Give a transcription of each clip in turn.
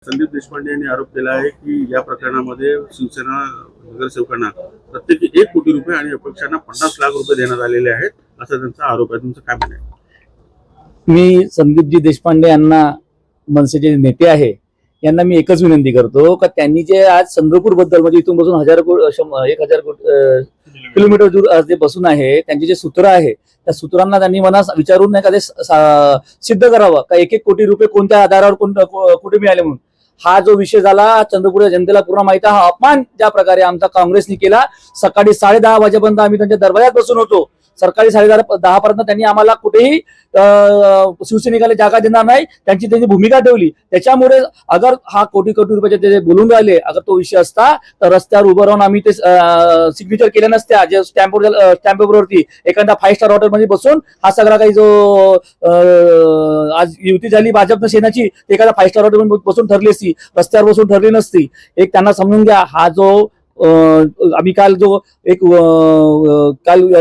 संदीप देशपांडे यांनी आरोप केला आहे की या प्रकरणामध्ये शिवसेना नगरसेवकांना प्रत्येकी 1 कोटी रुपये आणि अपक्षांना 50 लाख रुपये देण्यात आलेले आहेत, असा त्यांचा आरोप आहे. तुमचं काय म्हणणं आहे? मी संदीपजी देशपांडे यांना, मनसेचे नेते आहे, यांना मी एकच विनंती करतो का त्यांनी जे आज चंद्रपूर बद्दल म्हणजे इथून बसून 1000 किलोमीटर दूर जे बसून आहे, त्यांचे जे सूत्र आहे त्या सूत्रांना त्यांनी मला विचारून नाही का ते सिद्ध करावं का 1-1 कोटी रुपये कोणत्या आधारावर कुठे मिळाले म्हणून. हा जो विषय झाला चंद्रपूरच्या जनतेला पूर्ण माहिती आहे. हा अपमान ज्या प्रकारे आमचा काँग्रेसने केला, सकाळी 10:30 वाजेपर्यंत आम्ही त्यांच्या दरवाजात बसून होतो. सकाळी 10:30 पर्यंत त्यांनी आम्हाला कुठेही शिवसैनिकाला जागा देणार नाही त्यांची भूमिका ठेवली. त्याच्यामुळे अगर हा कोटी रुपयाचे ते बोलून राहिले, अगर तो विषय असता तर रस्त्यावर उभं राहून आम्ही ते सिग्नेचर केल्या नसत्या. जे स्टॅम्प पेपरवरती एखादा 5 स्टार हॉटेलमध्ये बसून हा सगळा काही जो आज युती झाली भाजप सेनेची, एखादा 5 स्टार हॉटेल बसून ठरली असती, रस्त्यावर बसून ठरली नसती. एक त्यांना समजून घ्या, हा जो आम्ही काल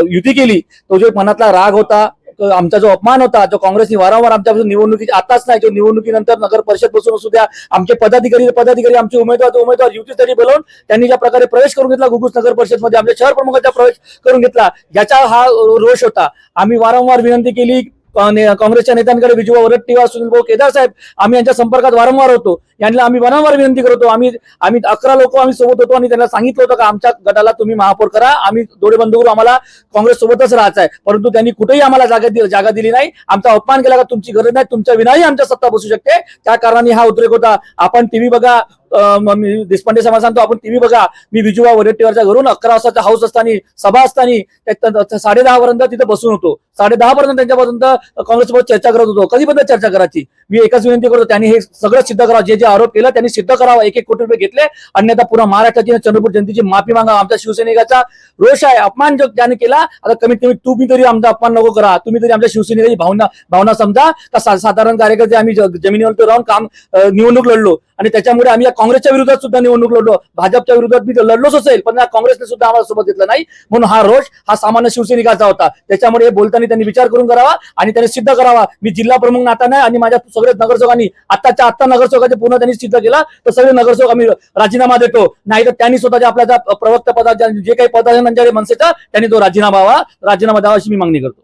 युती केली, तो जो मनातला राग होता, आमचा जो अपमान होता, जो काँग्रेसने वारंवार आमच्यापासून निवडणुकीची आताच नाही, जो निवडणुकीनंतर नगर परिषद बसून असू द्या, आमचे पदाधिकारी आमचे उमेदवार युतीसाठी बोलवून त्यांनी ज्या प्रकारे प्रवेश करून घेतला घुगुस नगर परिषद मध्ये, आमच्या शहर प्रमुखाचा प्रवेश करून घेतला, याचा हा रोष होता. आम्ही वारंवार विनंती केली काँग्रेसच्या नेत्यांकडे, विजूभाऊ वरट्टीवार, सुनीलभाऊ केदार साहेब, आम्ही यांच्या संपर्कात वारंवार होतो. यांना आम्ही वारंवार विनंती करतो. आम्ही 11 लोक आम्ही सोबत होतो आणि त्यांना सांगितलं होतं का आमच्या गटाला तुम्ही महापौर करा, आम्ही दोडे बंधू आम्हाला काँग्रेस सोबतच राहायचं आहे. परंतु त्यांनी कुठेही आम्हाला जागा दिली नाही. आमचा अपमान केला का तुमची गरज नाही, तुमच्या विनाही आमच्या सत्ता बसू शकते. त्या कारणाने हा उद्रेक होता. आपण टीव्ही बघा, देशपांडे साहेब सांगतो आपण टीव्ही बघा. मी विजूभाऊ वरट्टीवारच्या घरून 11 वाजता हाऊस असताना, सभा असताना 10:30 पर्यंत तिथे बसून होतो. 10:30 पर्यंत त्यांच्यापर्यंत काँग्रेससोबत चर्चा करत होतो. कधीपर्यंत चर्चा करायची? मी एकच विनंती करतो, त्यांनी हे सगळं सिद्ध करावं. जे आरोप केला त्यांनी सिद्ध करावा. 1-1 कोटी रुपये घेतले, अन्यथा पूर्ण महाराष्ट्राची चंद्रपूर जनतेची माफी मागा. आमच्या शिवसैनिकाचा रोष आहे, अपमान जो त्याने केला. आता कमीत कमी तुम्ही तरी आमचा अपमान नको करा. तुम्ही तरी आमच्या शिवसैनिकाची भावना समजा का साधारण कार्यकर्ते आम्ही जमिनीवर राहून निवडणूक लढलो आणि त्याच्यामुळे आम्ही या काँग्रेसच्या विरोधात सुद्धा निवडणूक लढलो. भाजपच्या विरोधात मी लढलोच असेल, पण काँग्रेसने सुद्धा आम्हाला सोबत घेतलं नाही. म्हणून हा रोष हा सामान्य शिवसैनिकाचा होता. त्याच्यामुळे हे बोलताना त्यांनी विचार करून करावा आणि त्यांनी सिद्ध करावा. मी जिल्हा प्रमुख नाता नाही आणि माझ्या सगळ्या नगरसेवकांनी आत्ता नगरसेवकाचे पूर्ण त्यांनी सिद्ध केला तर सगळे नगरसेवक आम्ही राजीनामा देतो. नाही तर त्यांनी स्वतःच्या आपल्या प्रवक्ता पदाच्या जे काही पद आहे मनसेचा, त्यांनी तो राजीनामा द्यावा अशी मी मागणी करतो.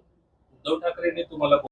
उद्धव ठाकरेंनी तुम्हाला